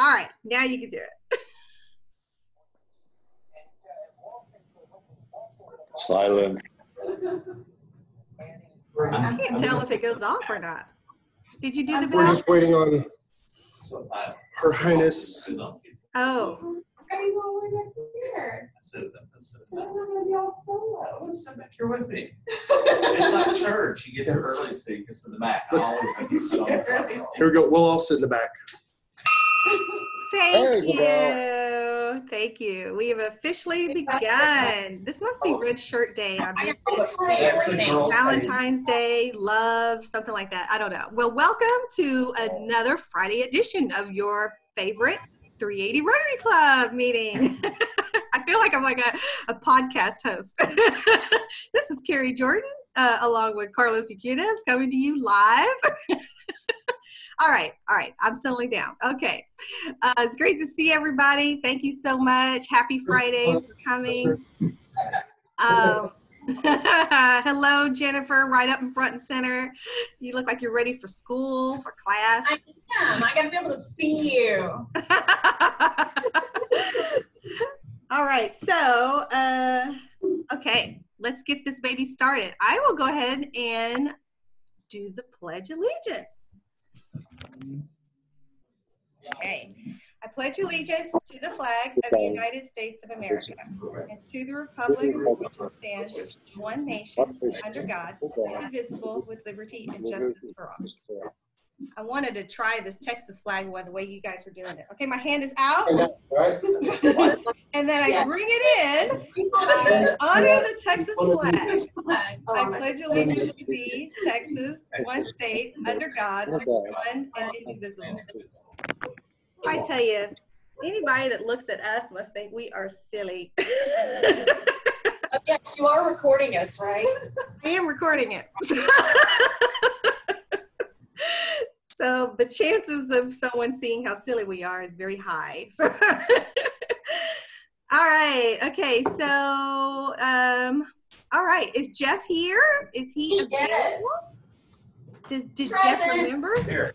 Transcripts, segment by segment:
All right, now you can do it. Silent. I can't tell if it goes off or not. Did you do the We're bell? just waiting on Her Highness. Oh. Sit back here with me. It's like church. You get there early so you can sit in the back. I always have to sit on the front. Here we go. We'll all sit in the back. Thank you. Thank you. We have officially begun. This must be Red Shirt Day on this Valentine's Day, love, something like that. I don't know. Well, welcome to another Friday edition of your favorite 380 Rotary Club meeting. I feel like I'm like a podcast host. This is Carrie Jordan, along with Carlos Uquinez, coming to you live. All right. I'm settling down. Okay. It's great to see everybody. Thank you so much. Happy Friday for coming. Hello, Jennifer, right up in front and center. You look like you're ready for school, for class. I am. I gotta be able to see you. All right. So, okay, let's get this baby started. I will go ahead and do the Pledge of Allegiance. Okay. I pledge allegiance to the flag of the United States of America and to the republic which stands one nation under God, indivisible, with liberty and justice for all. I wanted to try this Texas flag one the way you guys were doing it. Okay, my hand is out. And then I bring it in honor the Texas flag. I pledge allegiance to thee, Texas, one state, under God, one and indivisible. I tell you, anybody that looks at us must think we are silly. Yes, you are recording us, right? I am recording it. So the chances of someone seeing how silly we are is very high. So all right. Okay. So, all right. Is Jeff here? Is he available? Did Jeff remember? Here.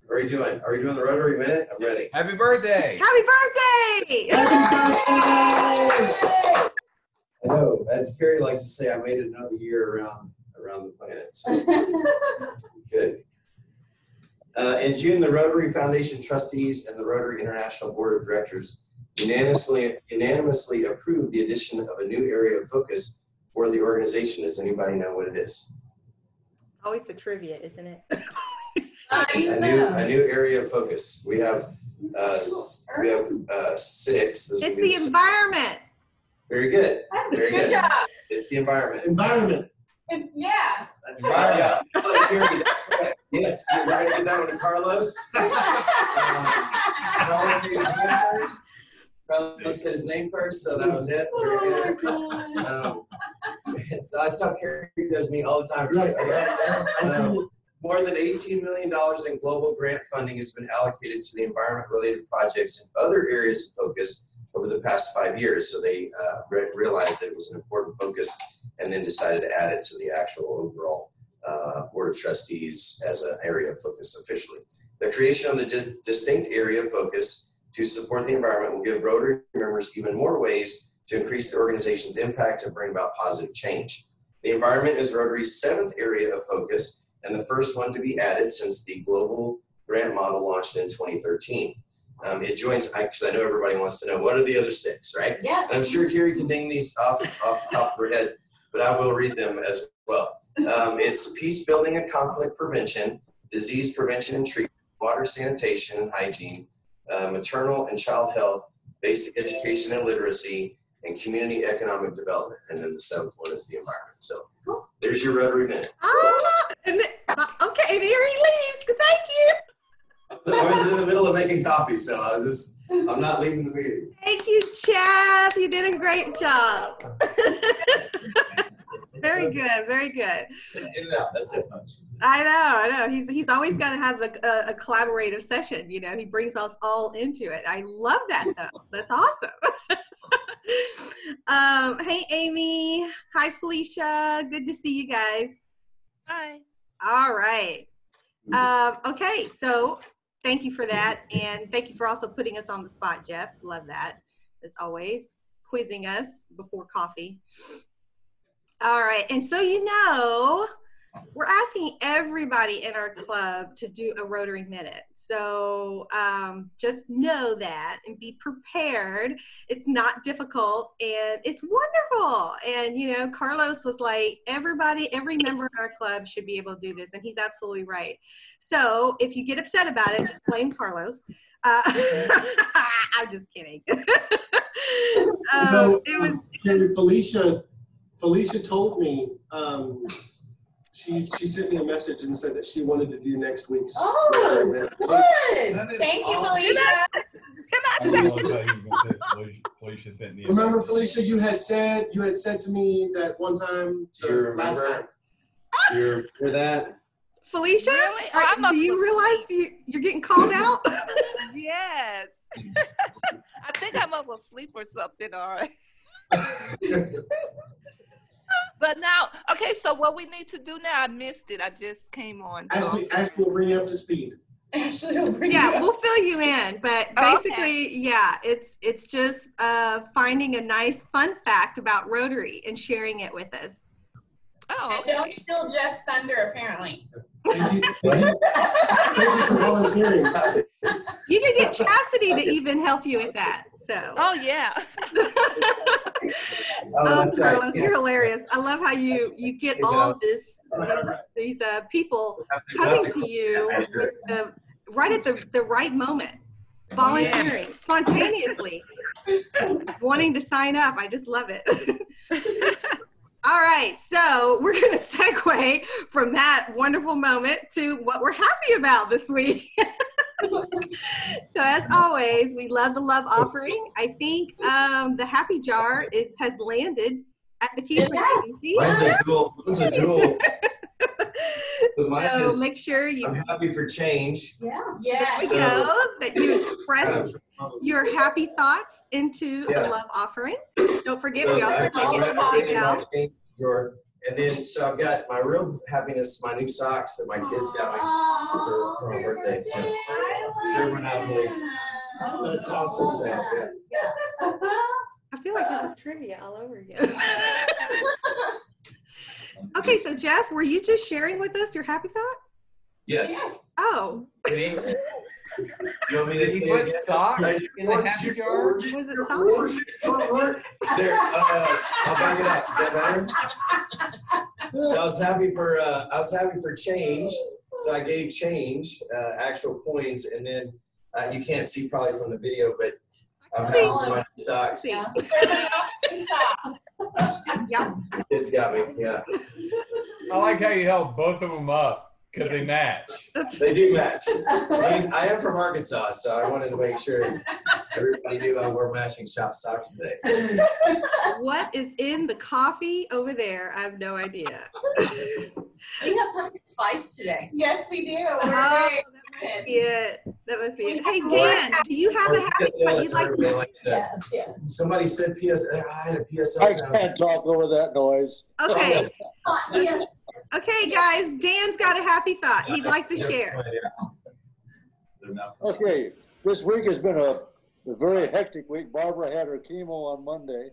What are you doing? Are you doing the Rotary Minute? I'm ready. Happy birthday! Happy birthday! I know. As Carrie likes to say, I made it another year around the planet. So. Good. In June, the Rotary Foundation trustees and the Rotary International Board of Directors unanimously approved the addition of a new area of focus for the organization. Does anybody know what it is? Always the trivia, isn't it? A new area of focus. We have six. It's the environment. Very good. Very good. Good job. It's the environment. Yeah. That's right. Yeah. Yes. You're right. Get that one to Carlos. Carlos said his name first, so that was it. Very good. So that's how Carrie does me all the time. Right. More than $18 million in global grant funding has been allocated to the environment-related projects in other areas of focus over the past 5 years. So they realized that it was an important focus and then decided to add it to the actual overall Board of Trustees as an area of focus officially. The creation of the distinct area of focus to support the environment will give Rotary members even more ways to increase the organization's impact and bring about positive change. The environment is Rotary's 7th area of focus and the first one to be added since the global grant model launched in 2013. It joins, because I know everybody wants to know, what are the other 6, right? Yes. And I'm sure Carrie can ding these off the top of her head, but I will read them as well. It's peace building and conflict prevention, disease prevention and treatment, water sanitation and hygiene, maternal and child health, basic education and literacy, and community economic development. And then the 7th one is the environment. So there's your Rotary Minute. Okay, and here he leaves. Thank you. I was in the middle of making coffee, so I'm not leaving the meeting. Thank you, Jeff. You did a great job. Very good, very good. That's it. I know. He's always got to have a collaborative session. You know, he brings us all into it. I love that, though. That's awesome. Hey, Amy. Hi, Felicia. Good to see you guys. Hi. All right. Okay, so thank you for that. And thank you for also putting us on the spot, Jeff. Love that, as always, quizzing us before coffee. All right. And so, we're asking everybody in our club to do a Rotary Minute. So just know that and be prepared. It's not difficult and it's wonderful. And, Carlos was like, every member in our club should be able to do this. And he's absolutely right. So if you get upset about it, just blame Carlos. I'm just kidding. Felicia told me, she sent me a message and said that she wanted to do next week's. Oh, good. Thank you, Felicia. Felicia sent me. Remember, Felicia, you had said to me that one time. Last time. You remember that? Felicia, do you realize you're getting called out? Yes. I think I'm up asleep or something, all right. But now, okay, so what we need to do now, I missed it. I just came on. Ashley will bring you up to speed. Ashley will bring you up. We'll fill you in. But basically, it's just finding a nice, fun fact about Rotary and sharing it with us. Oh, And don't steal Jeff's thunder, apparently. Thank you for volunteering. You can get Chastity to even help you with that. So. Oh, yeah. Carlos, you're hilarious. I love how you get all these people coming to you right at the right moment, volunteering, spontaneously, wanting to sign up. I just love it. All right, so we're going to segue from that wonderful moment to what we're happy about this week. So as always, we love the love offering. I think the happy jar has landed at the Keystone Agency. Mine's a dual. So make sure I'm happy for change. Yeah. So that you express your happy thoughts into a love offering. Don't forget, we also take it to the big house. And then, so I've got my real happiness, my new socks that my kids got me for my birthday. So everyone happily. That's awesome. I feel like this is trivia all over again. Okay, so Jeff, were you just sharing with us your happy thought? Yes. Oh. You want me to put socks in the happy jar? Was it socks? There, I'll back it up. Is that better? So I was happy for change. So I gave change, actual coins, and then you can't see probably from the video, but I'm happy for my socks. Yeah. Kids got me. Yeah. I like how you held both of them up because they match. They do match. I am from Arkansas, so I wanted to make sure everybody knew I wore matching socks today. What is in the coffee over there? I have no idea. We have pumpkin spice today. Yes, we do. That must be it. Hey, Dan, do you have a happy thought you'd like to? Yes. Somebody said PSL. I had a PSL. I can't talk over that noise. Okay. Yes. Okay, guys, Dan's got a happy thought he'd like to share. Okay, this week has been a very hectic week. Barbara had her chemo on Monday,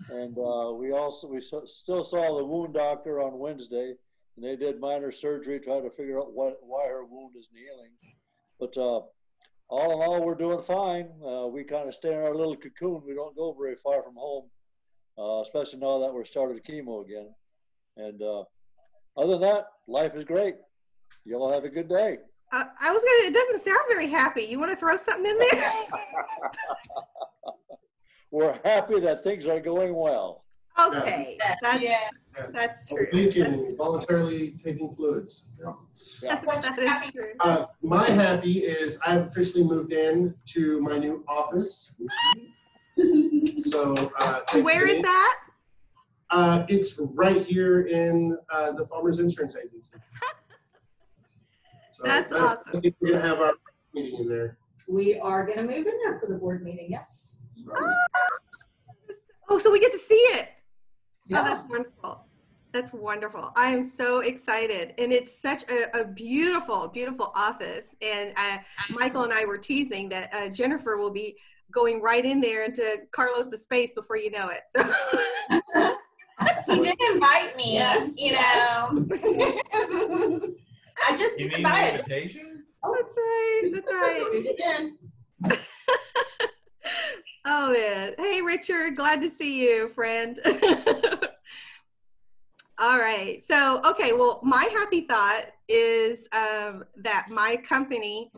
and we still saw the wound doctor on Wednesday, and they did minor surgery trying to figure out why her wound isn't healing. But all in all, we're doing fine. We kind of stay in our little cocoon. We don't go very far from home, especially now that we're started chemo again. And other than that, life is great. Y'all have a good day. It doesn't sound very happy. You want to throw something in there? We're happy that things are going well. Okay, that's true. Voluntarily taking fluids. Yeah. That is true. My happy is I've officially moved in to my new office. So where is that? It's right here in the Farmers Insurance Agency. So that's awesome. I think we're gonna have our meeting in there. We are going to move in there for the board meeting. Yes. Oh, so we get to see it. Yeah. Oh, that's wonderful. That's wonderful. I am so excited. And it's such a beautiful, beautiful office. And Michael and I were teasing that Jennifer will be going right in there into Carlos's space before you know it. So. He did invite me, Yes, you know. I just You need an invited. invitation? That's right. That's right. Oh, man. Hey, Richard. Glad to see you, friend. All right. So, okay. Well, my happy thought is that my company,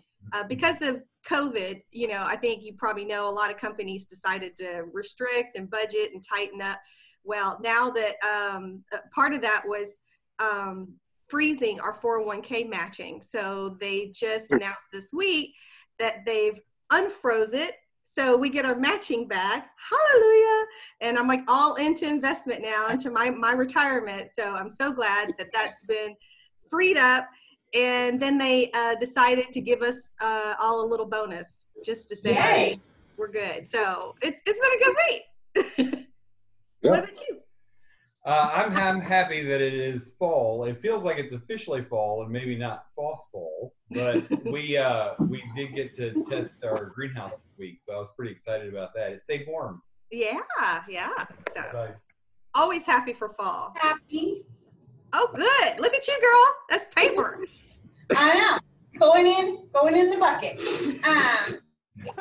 because of COVID, you know, I think you probably know a lot of companies decided to restrict and budget and tighten up. Well, now that part of that was freezing our 401k matching. So they just announced this week that they've unfroze it. So we get our matching back. Hallelujah. And I'm like all into investment now, into my retirement. So I'm so glad that that's been freed up. And then they decided to give us all a little bonus just to say, hey, we're good. So it's been a good week. What about you? I'm happy that it is fall. It feels like it's officially fall and maybe not false fall, but we did get to test our greenhouse this week, so I was pretty excited about that. It stayed warm. Yeah. So Nice. always happy for fall. Happy. Oh, good. Look at you, girl. That's paper. I know. Going in the bucket.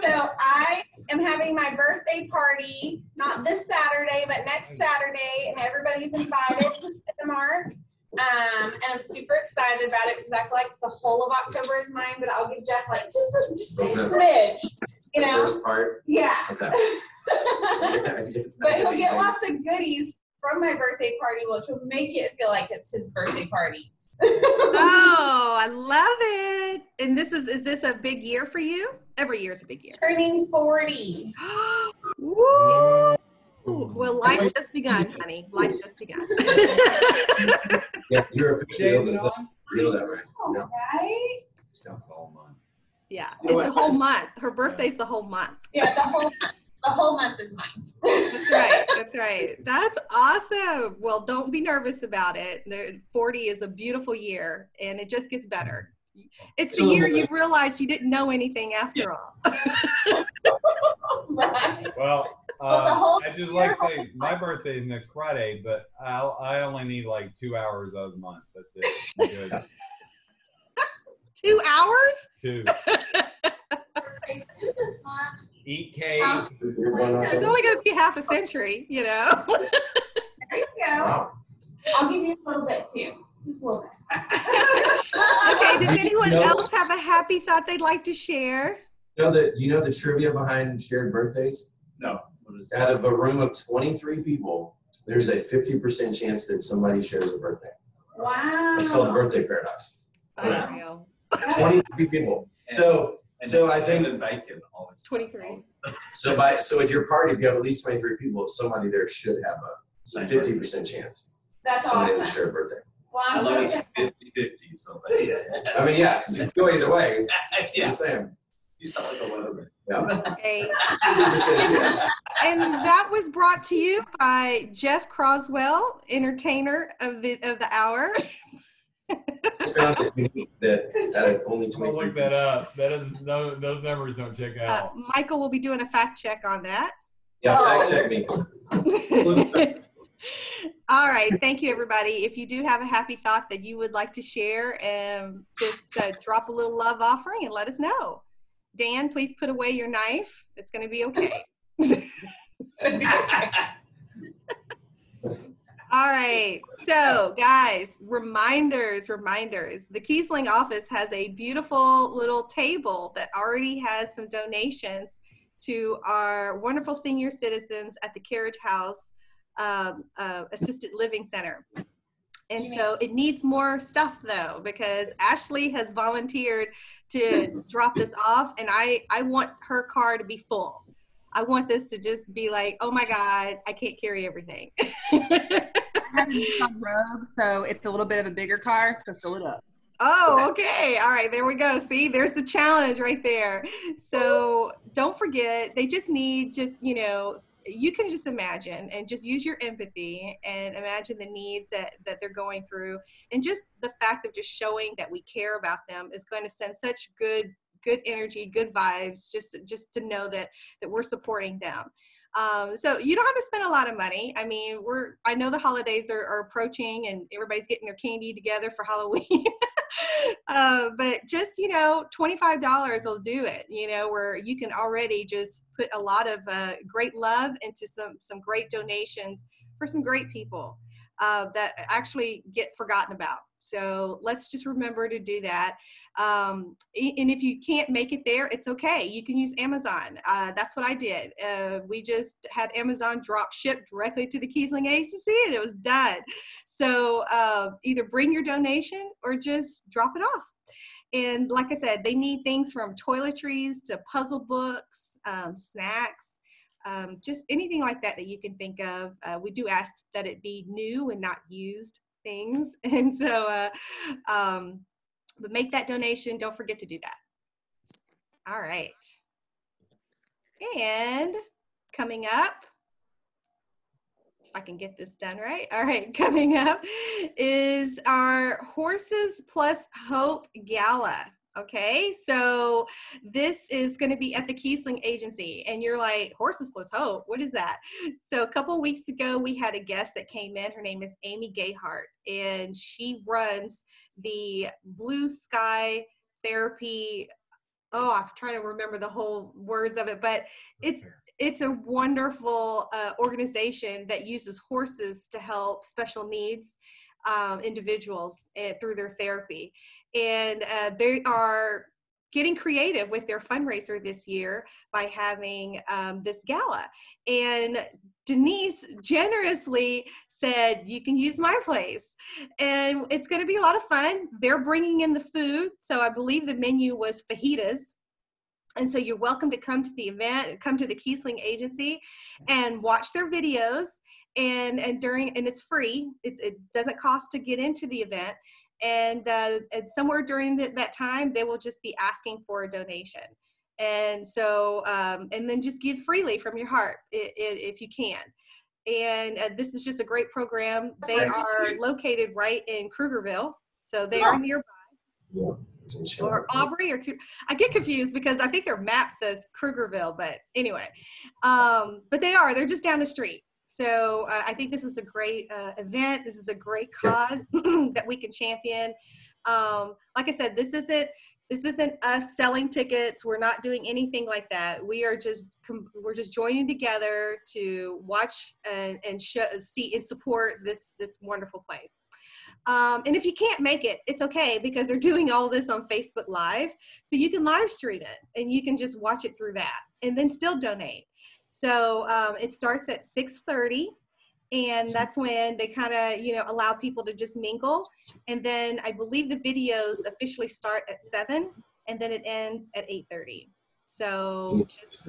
So I am having my birthday party, not this Saturday, but next Saturday, and everybody's invited to Cinemark. And I'm super excited about it because I feel like the whole of October is mine, but I'll give Jeff like just a smidge, you know? First part. Yeah. Okay. But he'll get lots of goodies from my birthday party, which will make it feel like it's his birthday party. Oh, I love it. And is this a big year for you? Every year is a big year. Turning 40. Woo! Well, life just begun, honey. Life just begun. Yeah, you're officially James over on? You know that, right? All Yeah. right. That's all mine. Yeah, You know it's a what? whole month. Her birthday's the whole month. Yeah, the whole month is mine. That's right. That's right. That's awesome. Well, don't be nervous about it. 40 is a beautiful year, and it just gets better. It's the year you realize you didn't know anything after all. Right. Well, It's a whole I just year. like to say my birthday is next Friday, but I only need like 2 hours of the month. That's it. I'm good. 2 hours? 2. This month. Eat cake. It's only going to be half a century, you know? There you go. I'll give you a little bit too. Just a little bit. Okay, does anyone else have a happy thought they'd like to share? Do you know the trivia behind shared birthdays? No. Out of a room of 23 people, there's a 50% chance that somebody shares a birthday. Wow. It's called the birthday paradox. Unreal. 23 people. So I think 23. so at your party, if you have at least 23 people, somebody there should have a 50% chance. That's Somebody awesome. has a shared birthday. Well, I'm Unless gonna- it's 50-50, so I mean, yeah, because you go either way. yeah, Just saying. you sound like a weatherman. Yeah. Okay. 50% chance. And that was brought to you by Jeff Croswell, entertainer of the hour. It's found that out of only I'll 23 look that up. That is those numbers don't check out. Michael will be doing a fact check on that. Yeah, fact check me. All right. Thank you, everybody. If you do have a happy thought that you would like to share, just drop a little love offering and let us know. Dan, please put away your knife. It's going to be okay. All right. So, guys, reminders. The Kiesling office has a beautiful little table that already has some donations to our wonderful senior citizens at the Carriage House Assisted Living Center. And so it needs more stuff, though, because Ashley has volunteered to drop this off, and I want her car to be full. I want this to just be like, oh my God, I can't carry everything. I have a Nissan Rogue, so it's a little bit of a bigger car, so fill it up. Oh, okay. All right, there we go. See, there's the challenge right there. So don't forget, they just need you can just imagine and just use your empathy and imagine the needs that they're going through. And just the fact of just showing that we care about them is going to send such good energy, good vibes, just to know that we're supporting them. So you don't have to spend a lot of money. I mean, I know the holidays are approaching and everybody's getting their candy together for Halloween. But just, $25 will do it, where you can already just put a lot of great love into some great donations for some great people that actually get forgotten about. So let's just remember to do that. And if you can't make it there, it's okay. You can use Amazon. That's what I did. We just had Amazon drop ship directly to the Kiesling Agency, and it was done. So either bring your donation or just drop it off. And like I said, they need things from toiletries to puzzle books, snacks, just anything like that you can think of. We do ask that it be new and not used things. And so, but make that donation. Don't forget to do that. All right. And coming up, if I can get this done right. All right, coming up is our Horses Plus Hope Gala. Okay, so this is going to be at the Kiesling Agency, and you're like, Horses Plus Hope, what is that? So a couple of weeks ago, we had a guest that came in. Her name is Amy Gayhart, and she runs the Blue Sky Therapy. Oh, I'm trying to remember the whole words of it, but it's a wonderful organization that uses horses to help special needs individuals through their therapy. And they are getting creative with their fundraiser this year by having this gala. And Denise generously said, you can use my place. And it's going to be a lot of fun. They're bringing in the food. So I believe the menu was fajitas. And so you're welcome to come to the event, come to the Kiesling Agency and watch their videos. And it's free. It doesn't cost to get into the event. And somewhere during that time, they will just be asking for a donation. And so, and then just give freely from your heart if you can. And this is just a great program. They are located right in Krugerville. So they are nearby. Yeah. Or Aubrey, or I get confused because I think their map says Krugerville, but anyway, but they're just down the street. So I think this is a great event. This is a great cause that we can champion. Like I said, this isn't us selling tickets. We're not doing anything like that. We're just joining together to watch and see and support this wonderful place. And if you can't make it, it's okay, because they're doing all this on Facebook Live. So you can live stream it and you can just watch it through that and then still donate. So it starts at 6:30, and that's when they kind of, allow people to just mingle. And then I believe the videos officially start at 7, and then it ends at 8:30. So just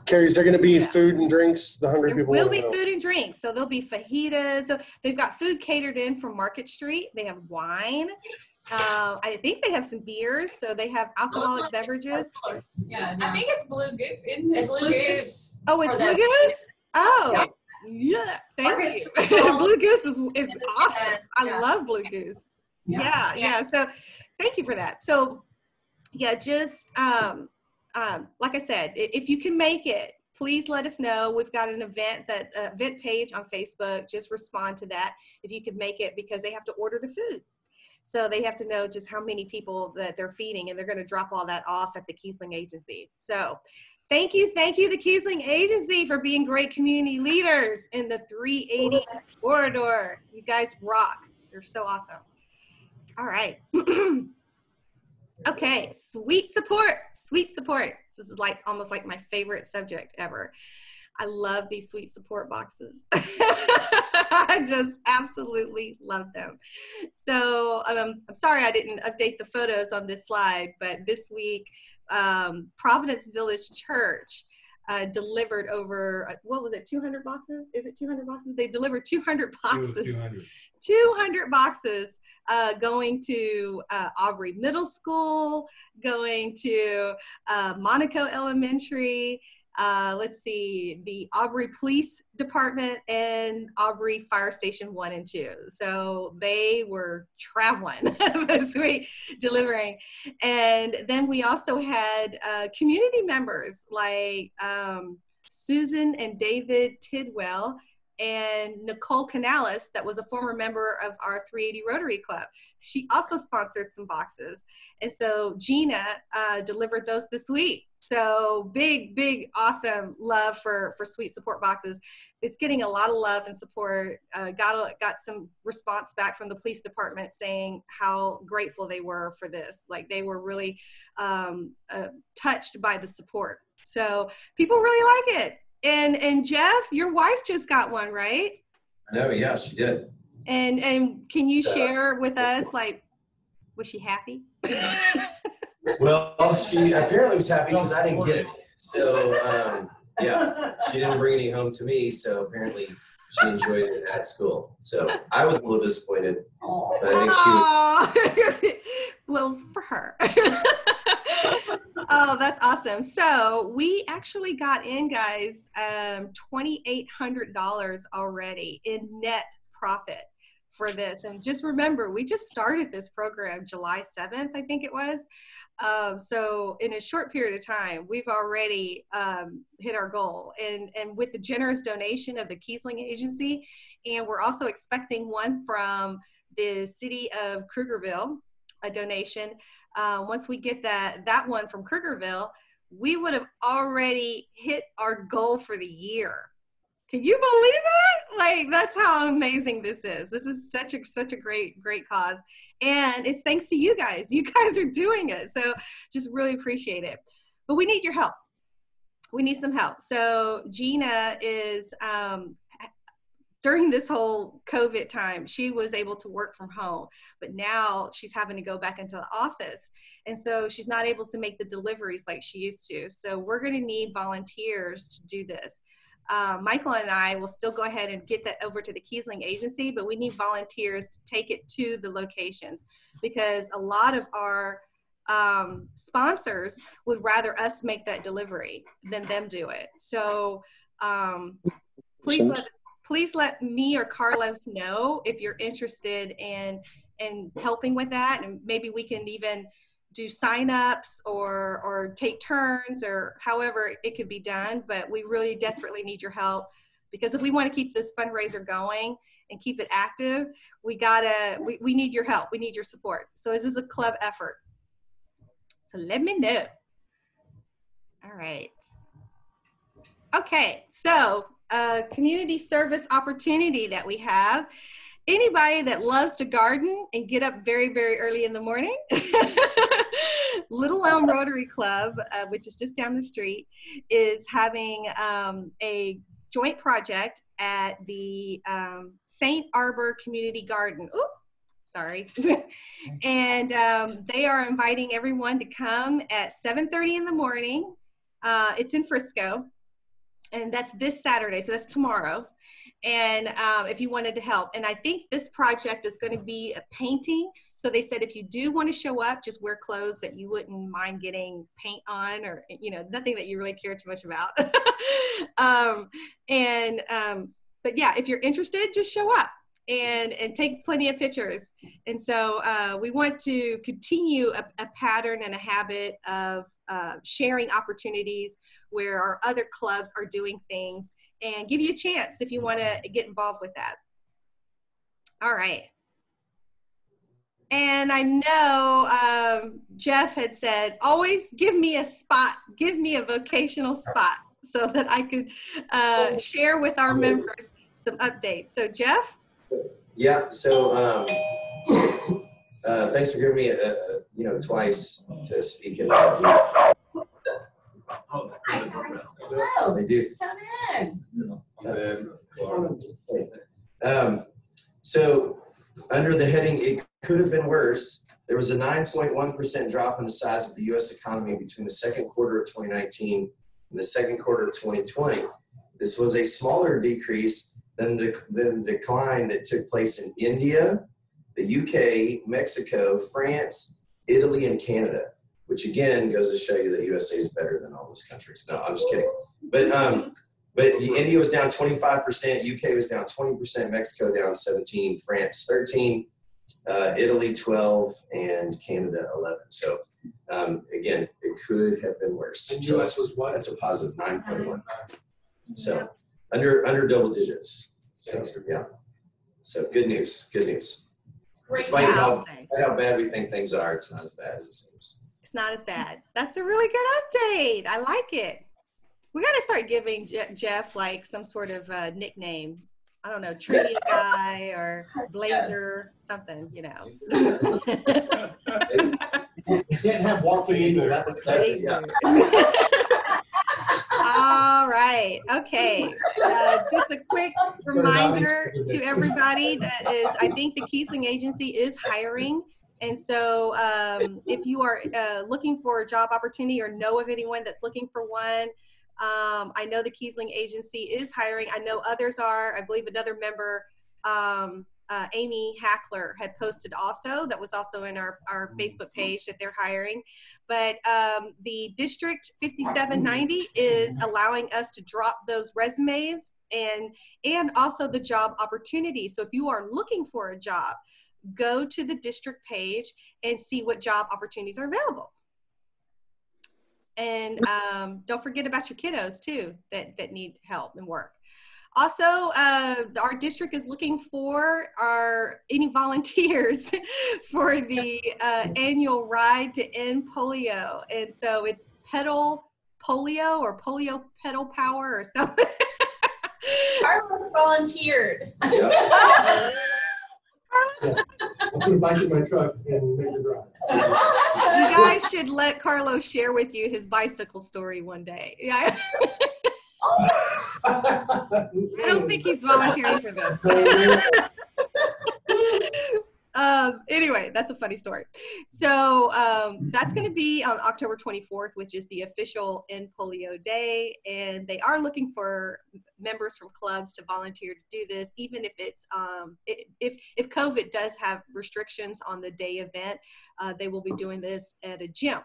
Carrie, is there going to be food and drinks? The hungry people will be food and drinks. So there'll be fajitas. So they've got food catered in from Market Street. They have wine. I think they have some beers. So they have alcoholic beverages. Yeah, I think it's Blue Goose. It's Blue Goose. Oh, it's Blue Goose? Oh, yeah. Thank you. Blue Goose is awesome. I love Blue Goose. Yeah. So thank you for that. So yeah, just like I said, if you can make it, please let us know. We've got an event page on Facebook. Just respond to that if you could make it, because they have to order the food. So they have to know just how many people that they're feeding, and they're going to drop all that off at the Kiesling Agency. So thank you, the Kiesling Agency, for being great community leaders in the 380 corridor. You guys rock. You're so awesome. All right. Okay, sweet support. This is almost like my favorite subject ever. I love these sweet support boxes. I just absolutely love them. So I'm sorry I didn't update the photos on this slide, but this week, Providence Village Church delivered over, 200 boxes? Is it 200 boxes? They delivered 200 boxes. 200 boxes going to Aubrey Middle School, going to Monaco Elementary, let's see, the Aubrey Police Department and Aubrey Fire Station 1 and 2. So they were traveling this week delivering. And then we also had community members like Susan and David Tidwell and Nicole Canales, that was a former member of our 380 Rotary Club. She also sponsored some boxes. And so Gina delivered those this week. So big, awesome love for Sweet Support Boxes. It's getting a lot of love and support. Got some response back from the police department saying how grateful they were for this. Like they were really touched by the support. So people really like it. And Jeff, your wife just got one, right? I know, yeah, she did. And can you share with us, like, was she happy? Well, she apparently was happy because I didn't get it. So, yeah, she didn't bring any home to me. So apparently she enjoyed it at school. So I was a little disappointed. But I think she was. Well, for her. Oh, that's awesome. So we actually got in, guys, $2,800 already in net profit for this. And just remember, we just started this program July 7th, I think it was. So in a short period of time, we've already hit our goal. And with the generous donation of the Kiesling Agency, and we're also expecting one from the city of Krugerville, a donation. Once we get that one from Krugerville, we would have already hit our goal for the year. Can you believe it? Like, that's how amazing this is. This is such a great cause. And it's thanks to you guys. You guys are doing it. So just really appreciate it. But we need your help. We need some help. So Gina is, during this whole COVID time, she was able to work from home, but now she's having to go back into the office. And so she's not able to make the deliveries like she used to. So we're going to need volunteers to do this. Michael and I will still go ahead and get that over to the Kiesling Agency, but we need volunteers to take it to the locations because a lot of our sponsors would rather us make that delivery than them do it. So please let me or Carlos know if you're interested in helping with that, and maybe we can even do sign-ups or take turns or however it could be done. But we really desperately need your help because if we want to keep this fundraiser going and keep it active, we need your help. We need your support. So this is a club effort. So let me know. All right. Okay, so community service opportunity that we have. Anybody that loves to garden and get up very, very early in the morning, Little Elm Rotary Club, which is just down the street, is having a joint project at the St. Arbor Community Garden. Ooh, sorry. And they are inviting everyone to come at 7:30 in the morning. It's in Frisco. And that's this Saturday, so that's tomorrow. And if you wanted to help. And I think this project is going to be a painting. So they said if you do want to show up, just wear clothes that you wouldn't mind getting paint on or, you know, nothing that you really care too much about. But yeah, if you're interested, just show up and take plenty of pictures. And so we want to continue a pattern and a habit of sharing opportunities where our other clubs are doing things and give you a chance if you want to get involved with that. All right. And I know Jeff had said, always give me a spot, give me a vocational spot so that I could share with our members some updates. So Jeff? Yeah, so thanks for giving me, twice to speak. Hello. They do. Come in. So under the heading, it could have been worse, there was a 9.1% drop in the size of the U.S. economy between the second quarter of 2019 and the second quarter of 2020. This was a smaller decrease than the decline that took place in India, the UK, Mexico, France, Italy, and Canada, which again goes to show you that USA is better than all those countries. No, I'm just kidding. But India was down 25%, UK was down 20%, Mexico down 17, France 13, Italy 12, and Canada 11. So again, it could have been worse. And So US was what? that's a positive 9.1. So under double digits. So yeah. So good news. Good news. Great. Despite Wow. how bad we think things are, it's not as bad as it seems. It's not as bad. That's a really good update. I like it. We got to start giving Jeff like some sort of nickname. I don't know, trivia guy or Blazer, something, you know. You can't have walking eagle. That's Yeah. All right. Okay. Just a quick reminder to everybody that is, I think the Kiesling Agency is hiring. And so if you are looking for a job opportunity or know of anyone that's looking for one, I know the Kiesling Agency is hiring. I know others are. I believe another member, Amy Hackler, had posted also. That was also in our Facebook page that they're hiring. But the District 5790 is allowing us to drop those resumes and also the job opportunities. So if you are looking for a job, go to the district page and see what job opportunities are available. And don't forget about your kiddos too that need help and work. Also, our district is looking for any volunteers for the annual ride to end polio. And so it's pedal polio or polio pedal power or something. Carlos volunteered. I'll put a bike in my truck and make the drive. You guys should let Carlos share with you his bicycle story one day. Yeah. I don't think he's volunteering for this. Anyway, that's a funny story. So that's going to be on October 24th, which is the official End Polio Day. And they are looking for members from clubs to volunteer to do this, even if it's if COVID does have restrictions on the day event, they will be doing this at a gym,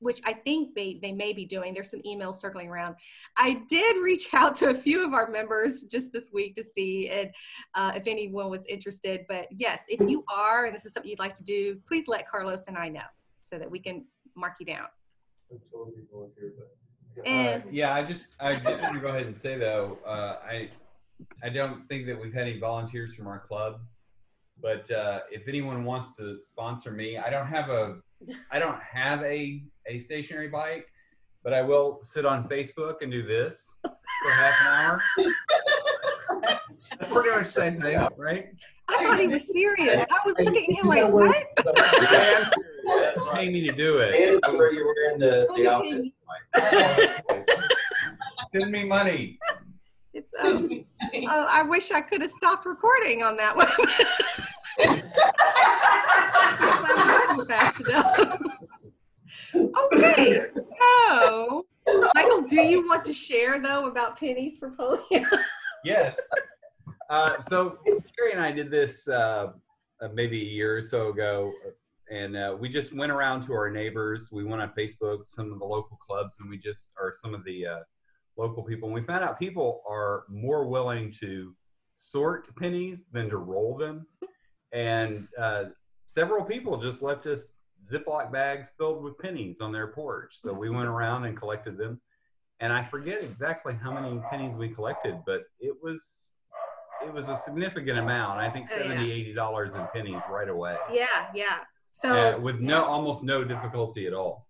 which I think they may be doing. There's some emails circling around. I did reach out to a few of our members just this week to see if anyone was interested. But yes, if you are, and this is something you'd like to do, please let Carlos and I know so that we can mark you down. And yeah, I just want to go ahead and say though, I don't think that we've had any volunteers from our club, but if anyone wants to sponsor me, I don't have a stationary bike, but I will sit on Facebook and do this for half an hour. That's pretty much the same thing, right? I thought he was serious. I was looking at him like, what? I am serious. They pay me to do it. And where you're wearing the outfit. Send me money. It's I wish I could have stopped recording on that one. I wasn't fast enough. Okay, so Michael, do you want to share though about pennies for polio? Yes. So Carrie and I did this maybe a year or so ago, and we just went around to our neighbors. We went on Facebook, some of the local clubs, and some of the local people, and we found out people are more willing to sort pennies than to roll them. And several people just left us Ziploc bags filled with pennies on their porch. So we went around and collected them. And I forget exactly how many pennies we collected, but it was a significant amount. I think $70, $80 in pennies right away. Yeah. So with almost no difficulty at all.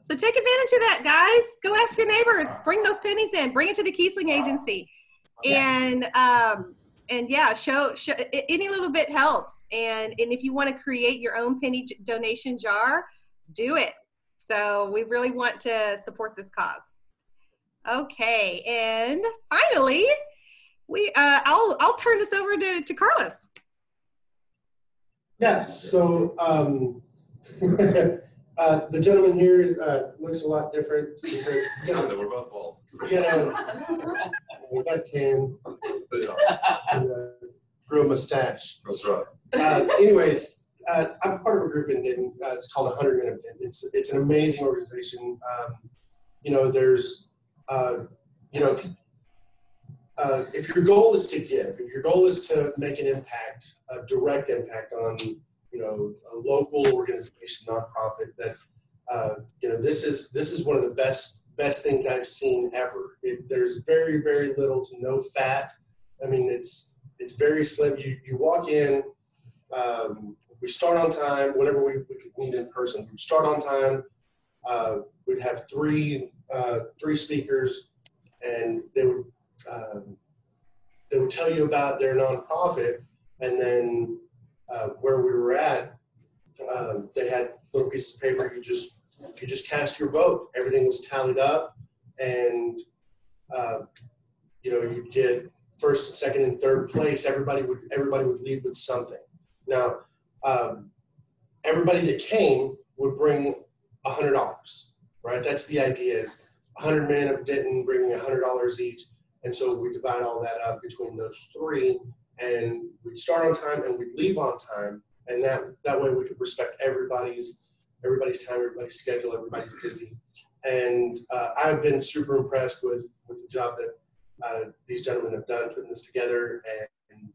So take advantage of that, guys. Go ask your neighbors. Bring those pennies in. Bring it to the Kiesling Agency. And yeah, show any little bit helps. And if you want to create your own penny donation jar, do it. So we really want to support this cause. Okay, and finally, I'll turn this over to Carlos. Yeah. So the gentleman here looks a lot different because We're both bald. we got tan and grew a mustache. That's right. Anyways, I'm part of a group in Denton. It's called 100 Men of Denton. It's an amazing organization. There's, if your goal is to give, if your goal is to make an impact, a direct impact on, a local organization, nonprofit, that, this is one of the best things I've seen ever. There's very, very little to no fat. I mean, it's very slim. You walk in, we start on time, whenever we could meet in person. We'd start on time. We'd have three speakers, and they would tell you about their nonprofit, and then where we were at, they had little pieces of paper. You just cast your vote. Everything was tallied up, and you'd get first, second, and third place. Everybody would lead with something. Now, everybody that came would bring $100, right? That's the idea, is 100 Men of Denton bringing $100 each. And so we divide all that up between those three, and we'd start on time and we'd leave on time. And that way we could respect everybody's time, everybody's schedule, everybody's busy. And I've been super impressed with the job that these gentlemen have done putting this together, and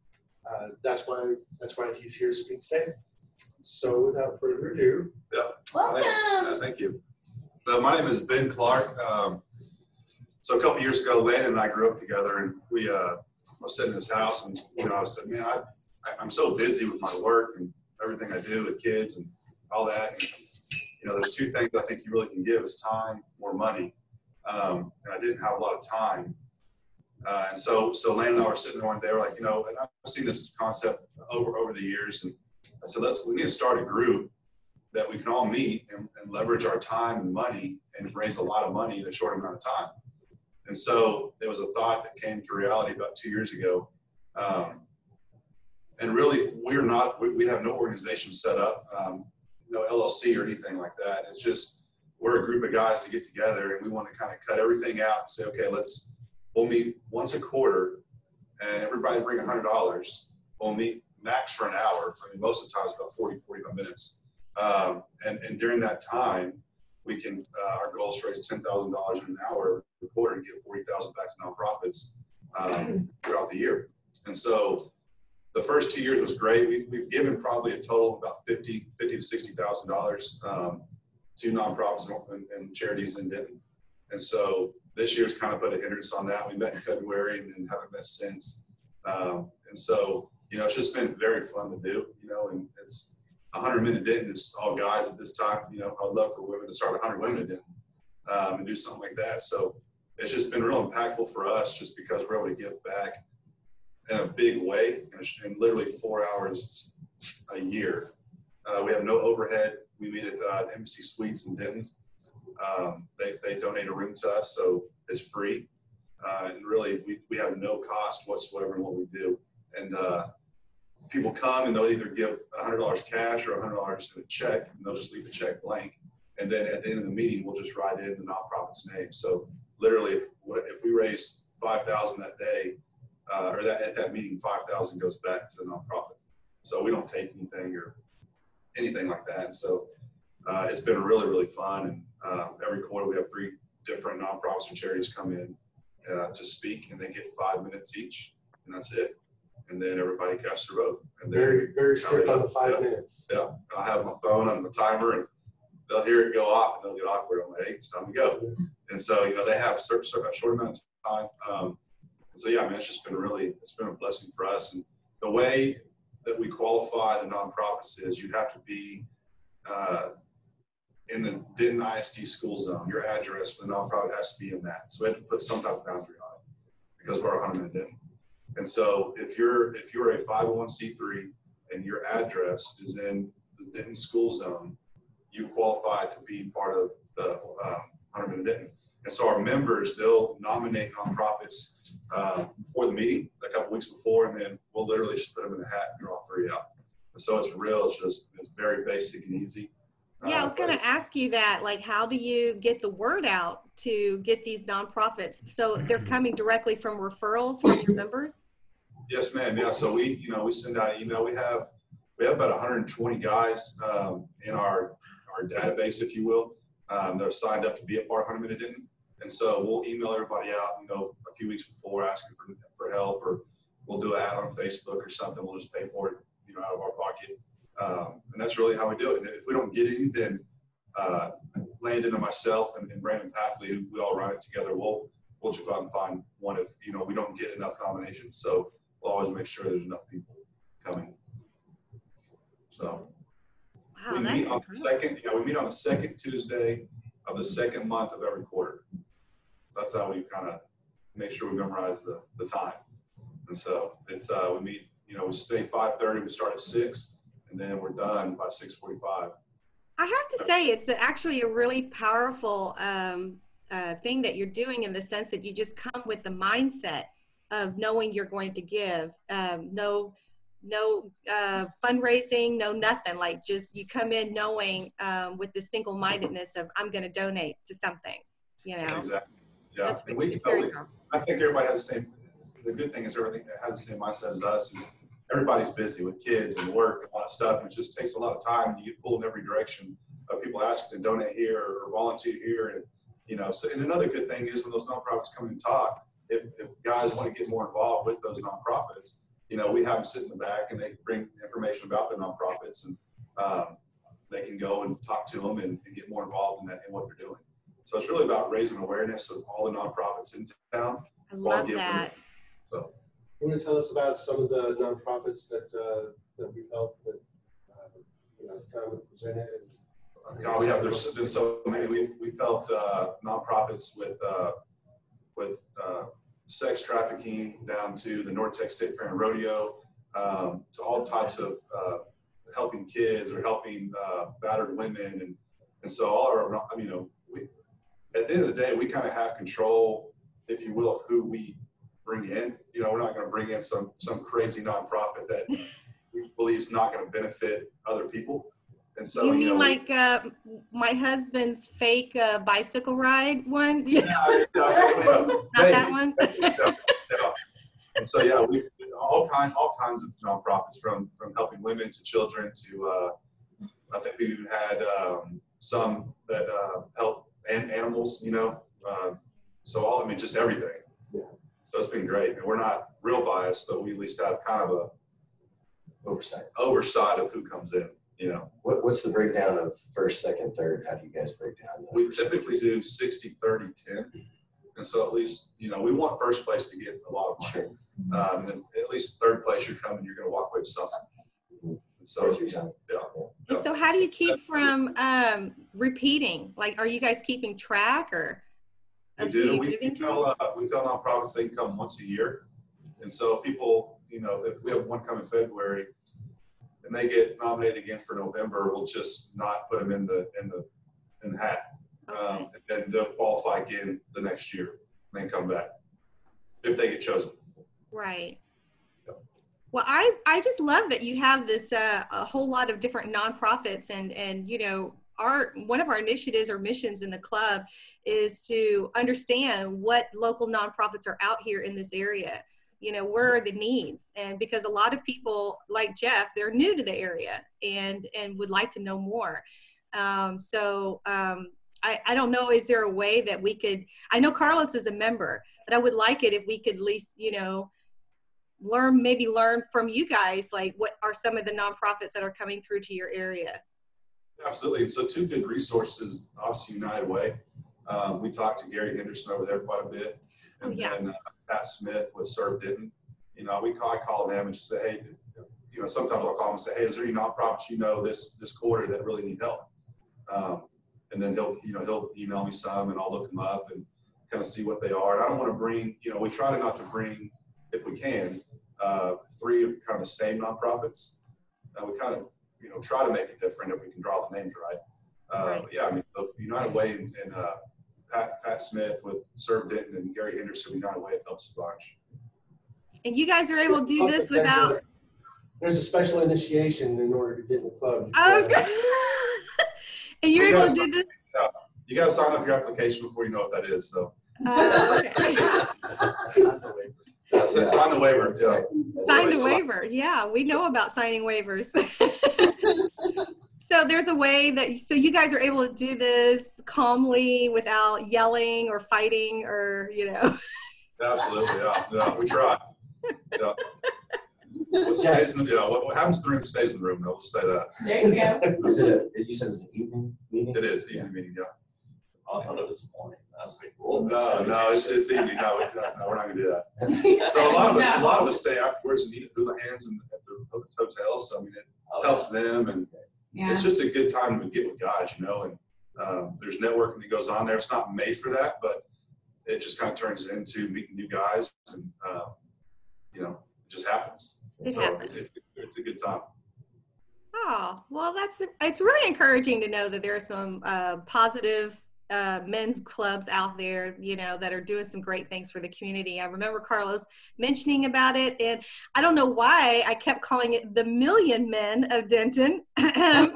that's why he's here to speak today. So without further ado, Welcome. Thank you. My name is Ben Clark. So a couple years ago, Landon and I grew up together, and we were sitting in his house, and I said, man, I'm so busy with my work and everything I do with kids and all that. And, there's two things I think you really can give is time or money. And I didn't have a lot of time. And so Landon and I were sitting there one day, we're like, and I've seen this concept over the years, and I said, we need to start a group that we can all meet and leverage our time and money and raise a lot of money in a short amount of time. And so there was a thought that came to reality about 2 years ago. And really, we have no organization set up, no LLC or anything like that. It's just, we're a group of guys that get together, and we want to kind of cut everything out and say, okay, we'll meet once a quarter, and everybody bring $100. We'll meet max for an hour. I mean, most of the time it's about 40, 45 minutes. And during that time, we can, our goal is to raise $10,000 in an hour a quarter and give $40,000 back to nonprofits throughout the year. And so the first 2 years was great. We've given probably a total of about $50,000 to $60,000 to nonprofits and charities in Denton. And so this year's kind of put a hindrance on that. We met in February and then haven't met since. And so, it's just been very fun to do, and it's 100 Men of Denton is all guys at this time. I'd love for women to start 100 Women of Denton and do something like that. So it's just been real impactful for us just because we're able to give back in a big way in literally 4 hours a year. We have no overhead. We meet at Embassy Suites in Denton. They donate a room to us, so it's free. And really, we have no cost whatsoever in what we do. And people come and they'll either give $100 cash or $100 in a check, and they'll just leave the check blank. And then at the end of the meeting, we'll just write in the nonprofit's name. So literally, if we raise $5,000 that day, or at that meeting, $5,000 goes back to the nonprofit. So we don't take anything or anything like that. And so it's been really, really fun. And every quarter we have 3 different nonprofits and charities come in to speak, and they get 5 minutes each, and that's it. And then everybody casts their vote. And very, very strict on the 5 minutes. Yeah, I have my phone on the timer, and they'll hear it go off, and they'll get awkward. I'm like, hey, it's time to go. And so, they have a short amount of time. So yeah, it's just been it's been a blessing for us. And the way that we qualify the nonprofits is you have to be in the Denton ISD school zone. Your address for the nonprofit has to be in that. So we have to put some type of boundary on it because we're 100 Men of Denton. And so if you're a 501c3 and your address is in the Denton school zone, you qualify to be part of the 100 Men of Denton. And so our members, they'll nominate nonprofits before the meeting, a couple weeks before, and then we'll literally just put them in a hat and draw 3 out. And so it's very basic and easy. Yeah, I was going to ask you that, like, how do you get the word out to get these nonprofits? So they're coming directly from referrals from your members? Yes, ma'am. Yeah. So we send out an email. We have we have about 120 guys in our database, if you will, that are signed up to be a part of Men of Denton. And so we'll email everybody out, a few weeks before asking for help, or we'll do an ad on Facebook or something. We'll just pay for it, out of our pocket. And that's really how we do it. And if we don't get any, then Landon and myself and Brandon Pathley, who we all run it together, we'll just go out and find one if, we don't get enough nominations. So we'll always make sure there's enough people coming. So Wow, we that's meet on incredible. we meet on the second Tuesday of the second month of every quarter. That's how we kind of make sure we memorize the time. And so it's we meet, we say 5:30, we start at 6, and then we're done by 6:45. I have to say, it's actually a really powerful thing that you're doing, in the sense that you just come with the mindset of knowing you're going to give. No fundraising, no nothing. Like, just you come in knowing with the single-mindedness of, I'm going to donate to something. Exactly. Yeah. That's, and I I think everybody has the same. The good thing is everything has the same mindset as us. Is everybody's busy with kids and work and a lot of stuff, and it just takes a lot of time. You get pulled in every direction of people asking to donate here or volunteer here, and So, and another good thing is when those nonprofits come and talk, if guys want to get more involved with those nonprofits, we have them sit in the back and they bring information about the nonprofits, and they can go and talk to them and get more involved in that and what they're doing. So it's really about raising awareness of all the nonprofits in town. I love that. So, you want to tell us about some of the nonprofits that we've helped with, kind of presented? God, there's been so many. We've helped nonprofits with sex trafficking down to the North Texas State Fair and Rodeo, to all types of helping kids or helping battered women, and so all our, at the end of the day, we kind of have control, if you will, of who we bring in. We're not going to bring in some crazy nonprofit that we believe is not going to benefit other people. And so, you mean like my husband's fake bicycle ride one? Not that one. No. And so, yeah, we've all kinds of nonprofits, from helping women to children to I think we had some that help animals, so just everything. Yeah. So it's been great. And we're not real biased, but we at least have kind of a oversight of who comes in. What's the breakdown of first, second, third? How do you guys break down? We typically do 60, 30, 10. And so at least, we want first place to get a lot of money. Sure. And then at least third place, you're coming, you're going to walk away with something. And so, yeah. And so how do you keep from repeating? Like, are you guys keeping track, or? We do. We tell nonprofits they can come once a year. And so people, if we have one come in February and they get nominated again for November, we'll just not put them in the hat. Okay. And then they'll qualify again the next year and then come back if they get chosen. Right. Well, I just love that you have this a whole lot of different nonprofits, and one of our initiatives or missions in the club is to understand what local nonprofits are out here in this area. Where are the needs? And because a lot of people like Jeff, they're new to the area and would like to know more. I don't know, is there a way that we could, I know Carlos is a member, but I would like it if we could at least, learn from you guys, like what are some of the nonprofits that are coming through to your area? Absolutely. And so two good resources, obviously United Way. We talked to Gary Henderson over there quite a bit. And then Pat Smith with Serve Denton. I call them and just say, hey, sometimes I'll call them and say, hey, is there any nonprofits this quarter that really need help? And then he'll email me some and I'll look them up and kind of see what they are. And I don't want to bring, we try not to bring, if we can, 3 of kind of the same nonprofits. We kind of, try to make it different if we can draw the names right. But yeah, United Way and Pat Smith with Serve Denton and Gary Henderson, United Way helps a bunch. And you guys are able to do this without... There's a special initiation in order to get in the club. And you're able to do this? You got to sign up your application before you know what that is. So. Okay. Sign the waiver. Sign the waiver. Yeah, we know about signing waivers. So there's a way that, so you guys are able to do this calmly without yelling or fighting or, you know. Absolutely, yeah, we try. Yeah. What stays in the, what happens in the room stays in the room, though, we'll say that. There you go. Is it you said it was an evening meeting? It is, evening meeting, yeah. I thought it was morning. I was like, well, No, it's evening. No, we're not gonna do that. So a lot of us stay afterwards and eat at hula hands and at the hotels. So I mean, it helps them, and it's just a good time to get with guys, you know. And there's networking that goes on there. It's not made for that, but it just kind of turns into meeting new guys, and you know, it just happens. It happens. It's a good time. Oh, well, it's really encouraging to know that there are some positive men's clubs out there, you know, that are doing some great things for the community. I remember Carlos mentioning about it, and I don't know why I kept calling it the Million Men of Denton. Yeah,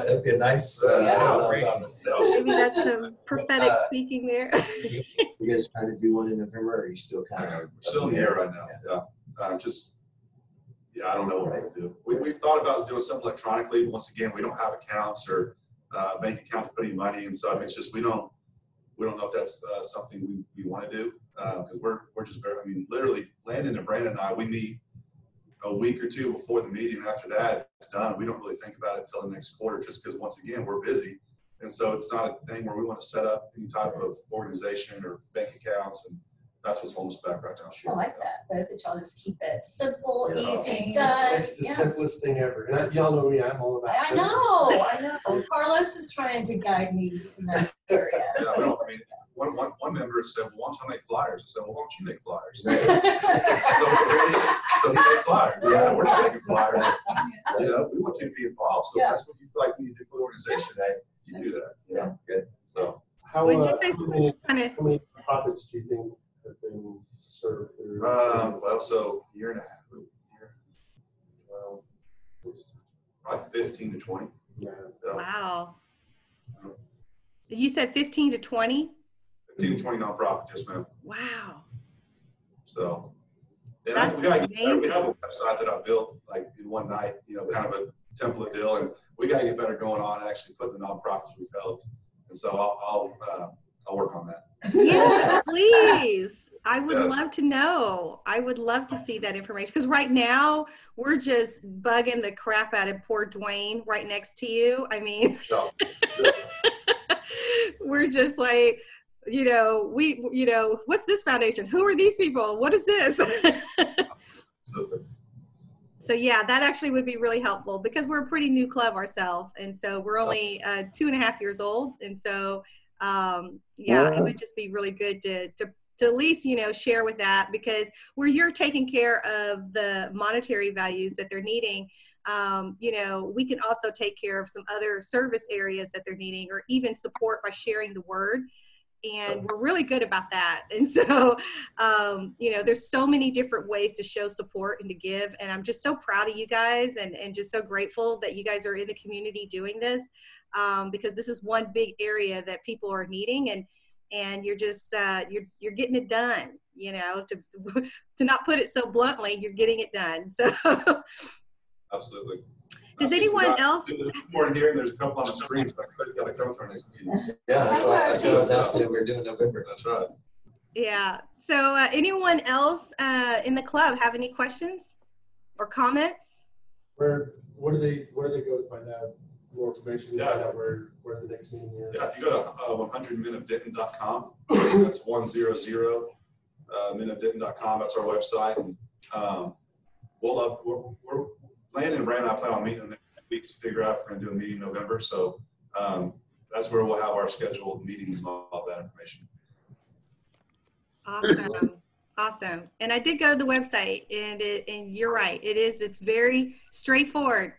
it'd be a nice. Maybe that's some prophetic speaking there. You guys trying to do one in November, or are you still kind of? We're still in the air right now. Yeah. I don't know what we're gonna do. We've thought about doing something electronically, but once again, we don't have accounts or bank account to put any money in, so it's just we don't know if that's something we want to do, because we're just very, I mean, literally Landon and Brandon and I, we meet a week or two before the meeting. After that, it's done. We don't really think about it until the next quarter, just because once again we're busy, and so it's not a thing where we want to set up any type of organization or bank accounts, and that's what's holding us back right now. I like that. But that y'all just keep it simple, Yeah. easy, done. It's the simplest thing ever. And y'all know me, I'm all about I know. Carlos is trying to guide me in that area. Yeah, I mean, one member said, well, why don't I make flyers? I said, well, why don't you make flyers? so he made flyers. Yeah, we're not making flyers. You know, we want you to be involved. So if that's what you feel like you need to do for the organization, you do that. Yeah, good. So How Would you say many profits do you think have been served through? well, so a year and a half. Probably 15 to 20. Yeah. Wow. You said 15 to 20? 15 to 20 nonprofit, yes, ma'am. Wow. So, and That's we have a amazing. website that I built like in one night, you know, kind of a template deal, and we got to get better going on actually putting the nonprofits we've helped. And so I'll work on that. Yes, please. I would Yes. love to know. I would love to see that information, because right now we're just bugging the crap out of poor Dwayne right next to you. I mean, we're just like, what's this foundation? Who are these people? What is this? So yeah, that actually would be really helpful, because we're a pretty new club ourselves. And so we're only 2.5 years old. And so, it would just be really good to at least, share with that, because where you're taking care of the monetary values that they're needing, we can also take care of some other service areas that they're needing, or even support by sharing the word. And we're really good about that. And so, there's so many different ways to show support and to give. And I'm just so proud of you guys, and just so grateful that you guys are in the community doing this, because this is one big area that people are needing. And you're just, you're getting it done, to not put it so bluntly, you're getting it done. So absolutely. Does anyone else? There's more in here, and there's a couple on the screen, so I got to go to our next meeting. Yeah, that's what I was asking. We're doing November. That's right. Yeah. So anyone else in the club have any questions or comments? Where do they go to find out more information? Yeah. Find out where the next meeting is? Yeah, if you go to 100menofdenton.com, that's 100 menofdenton.com. That's our website. And we're Landon and Brandon, I plan on meeting in the next week to figure out if we're going to do a meeting in November. So that's where we'll have our scheduled meetings and all that information. Awesome. And I did go to the website, and you're right. It's very straightforward.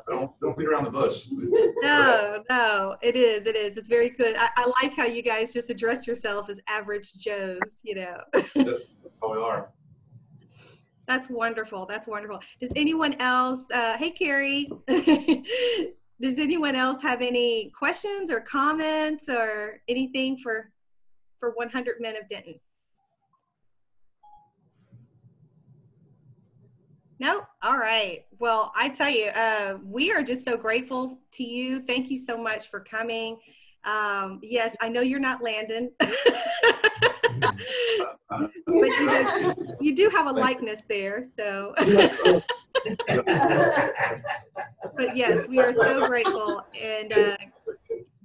Don't beat around the bush. No, it is. It's very good. I like how you guys just address yourself as average Joes, That's how we are. That's wonderful. Does anyone else, hey, Carrie, does anyone else have any questions or comments or anything for 100 Men of Denton? No? All right. Well, I tell you, we are just so grateful to you. Thank you so much for coming. Yes, I know you're not Landon. But you do have a likeness there, so. But yes, we are so grateful, and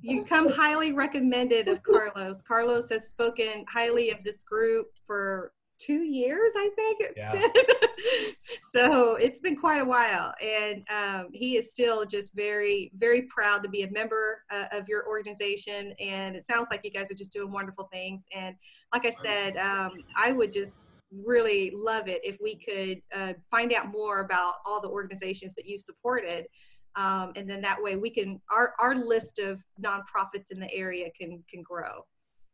you come highly recommended of Carlos. Carlos has spoken highly of this group for 2 years, I think it's been. So it's been quite a while, and he is still just very, very proud to be a member of your organization, and it sounds like you guys are just doing wonderful things. And like I said, I would just really love it if we could find out more about all the organizations that you supported, and then that way we can our list of nonprofits in the area can grow.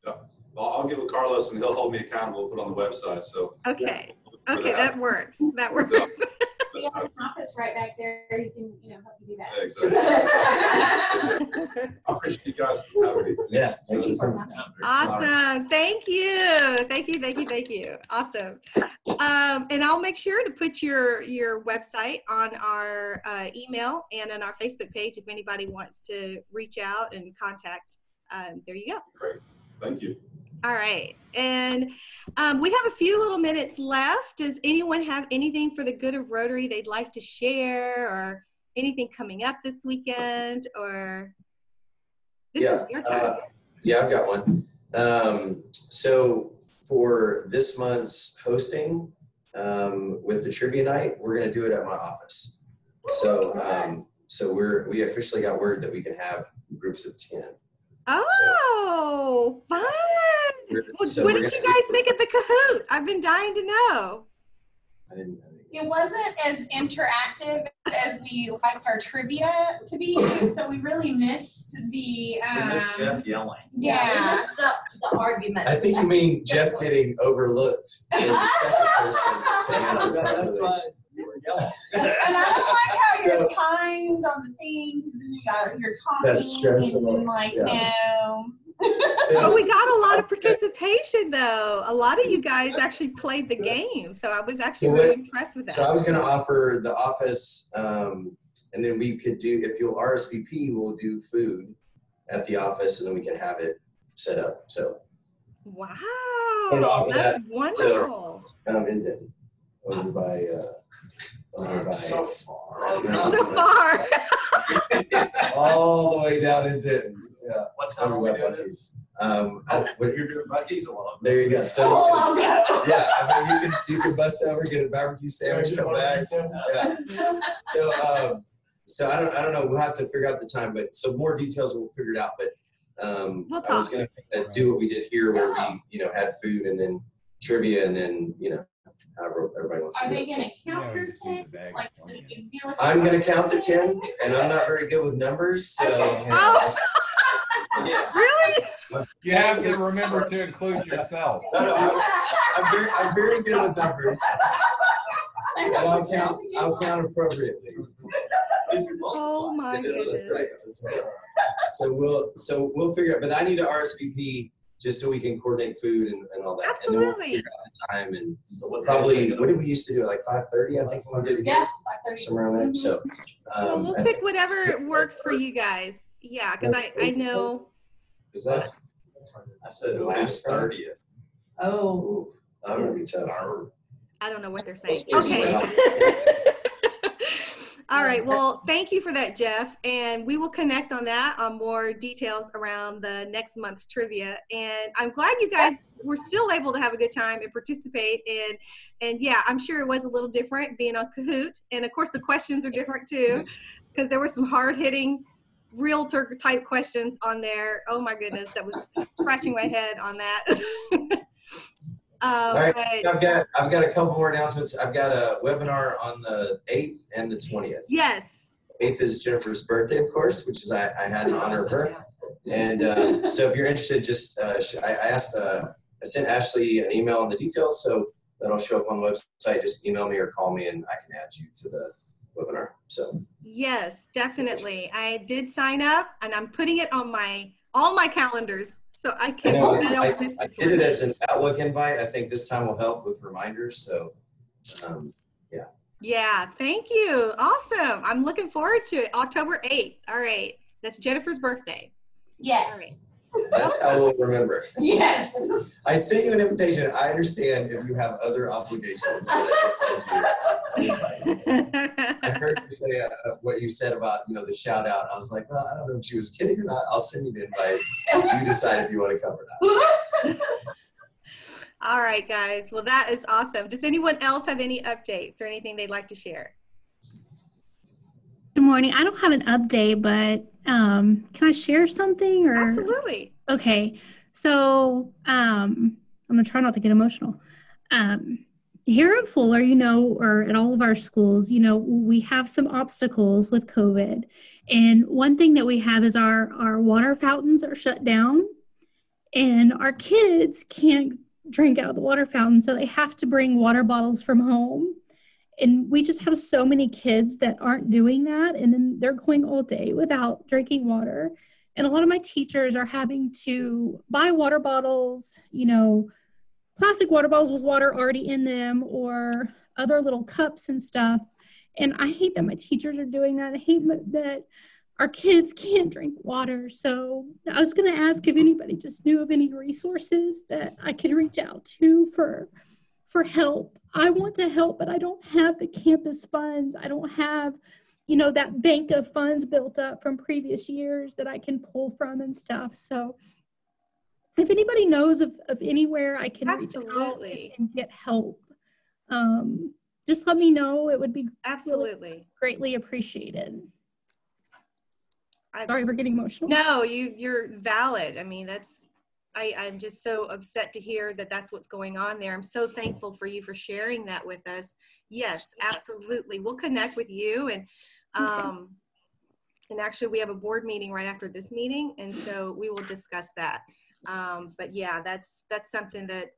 Yeah. Well, I'll get with Carlos and he'll hold me accountable, put on the website. So okay, okay, that works. That works. We have an office right back there. You can, help you do that. Yeah, exactly. I appreciate you guys having me. Yeah. Awesome. Thank you. Thank you. Thank you. Thank you. Awesome. And I'll make sure to put your website on our email and on our Facebook page if anybody wants to reach out and contact. There you go. Great. Thank you. All right. And we have a few little minutes left. Does anyone have anything for the good of Rotary they'd like to share, or anything coming up this weekend, or this is your time? Yeah, I've got one. So for this month's hosting with the trivia night, we're going to do it at my office. So we officially got word that we can have groups of 10. Oh, fun. What did you guys think of the Kahoot? I've been dying to know. It wasn't as interactive as we liked our trivia to be, so we really missed the. We missed Jeff yelling. Yeah, We missed the arguments. I think you mean Jeff getting overlooked in the second person to answer That's properly. why you were yelling. And I don't like how you're timed on the thing, because then you're talking. That's stressful. And like, Yeah. no. But we got a lot of participation, though. A lot of you guys actually played the game, so I was actually really impressed with that. So I was going to offer the office, and then we could do, if you'll RSVP, we'll do food at the office, and then we can have it set up. So. Wow, that's wonderful. In Denton, over by. So far. So far. All the way down in Denton. Yeah. What time are we doing this? You're doing Buc-ee's or what? There you go. So, yeah, I mean, you can bust over, get a barbecue sandwich, come back. Yeah. So I don't know. We'll have to figure out the time, but some more details we'll figure it out. But we'll I was going to do what we did here, where we had food and then trivia and then however everybody wants to Are do they it. going to count your 10? Like, I'm going to count the 10, and I'm not very good with numbers, so. Really? You have to remember to include yourself. No, I'm very good with numbers. And I'll count appropriately. Oh my goodness. So we'll figure out, but I need to RSVP just so we can coordinate food and all that. Absolutely. And then we'll figure out the time and probably, what did we used to do? Like 5:30, I think we did it. Yeah, 5:30. Somewhere around there. So Well, we'll pick whatever works for you guys. Yeah, because I know. Is that? I said last 30th. Oh. I'm gonna be tough. I don't know what they're saying. Okay. All right. Well, thank you for that, Jeff. And we will connect on that on more details around the next month's trivia. And I'm glad you guys were still able to have a good time and participate. And yeah, I'm sure it was a little different being on Kahoot. And of course, the questions are different too, because there were some hard-hitting realtor type questions on there. Oh my goodness, that was scratching my head on that. All right, I've got a couple more announcements. I've got a webinar on the 8th and the 20th. Yes. 8th is Jennifer's birthday, of course, which is I had in honor of her. And so if you're interested, just I sent Ashley an email on the details, so that'll show up on the website. Just email me or call me, and I can add you to the webinar. So yes, definitely. I did sign up, and I'm putting it on all my calendars. So I can. I did it as an Outlook invite. I think this time will help with reminders. So, yeah. Yeah, thank you. Awesome. I'm looking forward to it. October 8th. All right. That's Jennifer's birthday. Yes. All right. That's how we'll remember. Yes. I sent you an invitation. I understand if you have other obligations. So I heard you say what you said about, the shout out. I was like, well, I don't know if she was kidding or not. I'll send you the invite. You decide if you want to come or not. All right, guys. Well, that is awesome. Does anyone else have any updates or anything they'd like to share? Good morning. I don't have an update, but can I share something? Or Absolutely. Okay. So I'm gonna try not to get emotional. Here in Fuller, or at all of our schools, we have some obstacles with COVID. And one thing that we have is our water fountains are shut down, and our kids can't drink out of the water fountain, so they have to bring water bottles from home. And we just have so many kids that aren't doing that, and then they're going all day without drinking water. And a lot of my teachers are having to buy water bottles, plastic water bottles with water already in them, or other little cups and stuff. And I hate that my teachers are doing that. I hate that our kids can't drink water. So I was going to ask if anybody just knew of any resources that I could reach out to for help. I want to help, but I don't have the campus funds. I don't have, that bank of funds built up from previous years that I can pull from and stuff. So if anybody knows of anywhere I can reach out and get help, just let me know. It would be really greatly appreciated. Sorry for getting emotional. No, you're valid. I mean, I'm just so upset to hear that that's what's going on there. I'm so thankful for you for sharing that with us. Yes, absolutely. We'll connect with you, and actually we have a board meeting right after this meeting, and so we will discuss that. But yeah, that's something that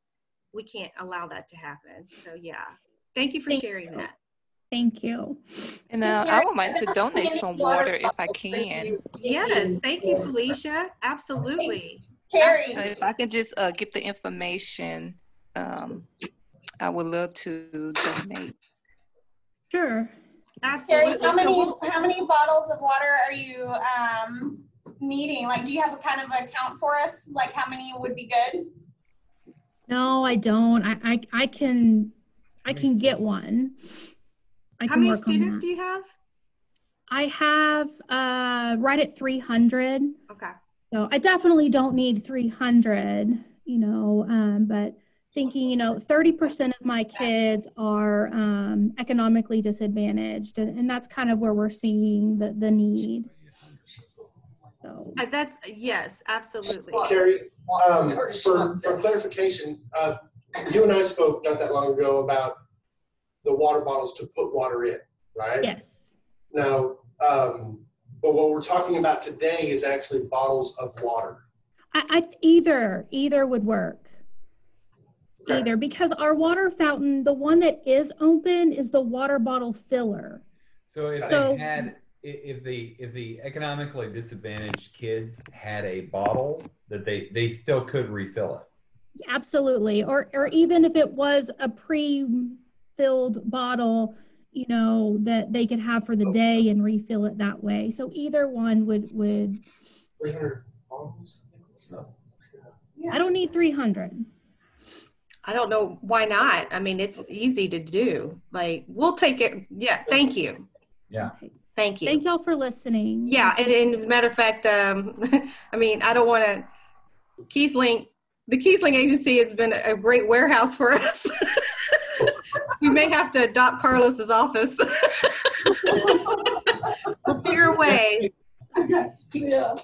we can't allow that to happen. So yeah, thank you for sharing that. Thank you. And I would like to donate some water if I can. Yes, thank you, Felicia. Absolutely. Carrie. If I could just get the information, I would love to donate. Sure. Absolutely. Carrie, how many bottles of water are you needing? Like, do you have a kind of account for us? Like, how many would be good? No, I don't. I can get one. How many students do you have? I have right at 300. Okay. So I definitely don't need 300, but thinking, 30% of my kids are economically disadvantaged, and that's kind of where we're seeing the need. So yes, absolutely. Carrie, for clarification, you and I spoke not that long ago about the water bottles to put water in, right? Yes. Now, but what we're talking about today is actually bottles of water. Either would work. Okay. Either, because our water fountain, the one that is open, is the water bottle filler. So if the economically disadvantaged kids had a bottle, that they still could refill it. Absolutely, or even if it was a pre-filled bottle, that they could have for the day and refill it that way. So either one would. 300 bottles? I don't need 300. I don't know why not. I mean, it's easy to do. Like, we'll take it. Yeah, thank you. Yeah. Okay. Thank you. Thank y'all for listening. Yeah, and as a matter of fact, I mean, I don't want to. The Kiesling Agency has been a great warehouse for us. We may have to adopt Carlos's office. We'll figure a way. Yeah.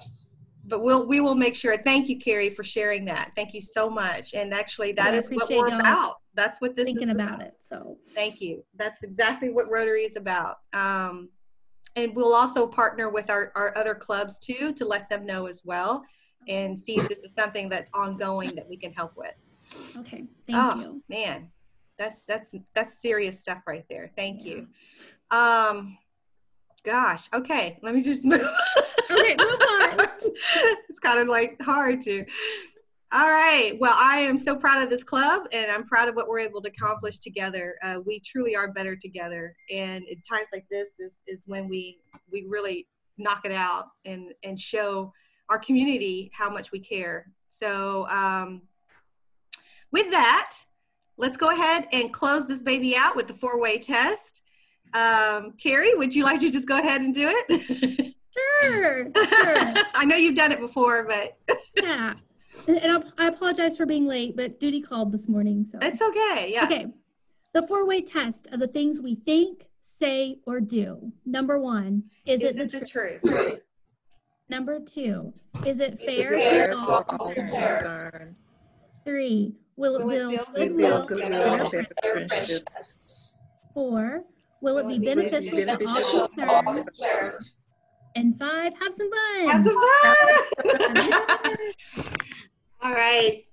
But we will make sure. Thank you, Carrie, for sharing that. Thank you so much. And actually, that is what we're about. That's what this is about. It. So thank you. That's exactly what Rotary is about. And we'll also partner with our other clubs too, to let them know as well, and see if this is something that's ongoing that we can help with. Okay. Thank you. Man, that's serious stuff right there. Thank you. Gosh. Okay. Let me just move. Okay, move on. It's kind of like hard to. All right. Well, I am so proud of this club, and I'm proud of what we're able to accomplish together. We truly are better together, and at times like this is when we really knock it out and show our community how much we care. So with that, let's go ahead and close this baby out with the 4-way test. Carrie, would you like to just go ahead and do it? Sure. I know you've done it before, but Yeah. And I apologize for being late, but duty called this morning. So it's okay. Yeah. Okay. The 4-way test of the things we think, say, or do. Number 1, is it the truth? Number 2, is it fair to all concerned? 3, will it build goodwill and friendships? 4, will it be beneficial to all concerned? And 5, have some fun. Have some fun. All right.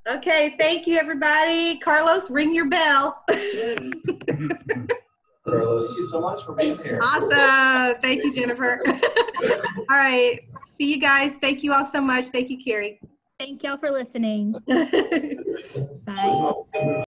Okay. Thank you, everybody. Carlos, ring your bell. Carlos, thank you so much for being here. Awesome. Thank you, Jennifer. All right. See you guys. Thank you all so much. Thank you, Carrie. Thank y'all for listening. Bye.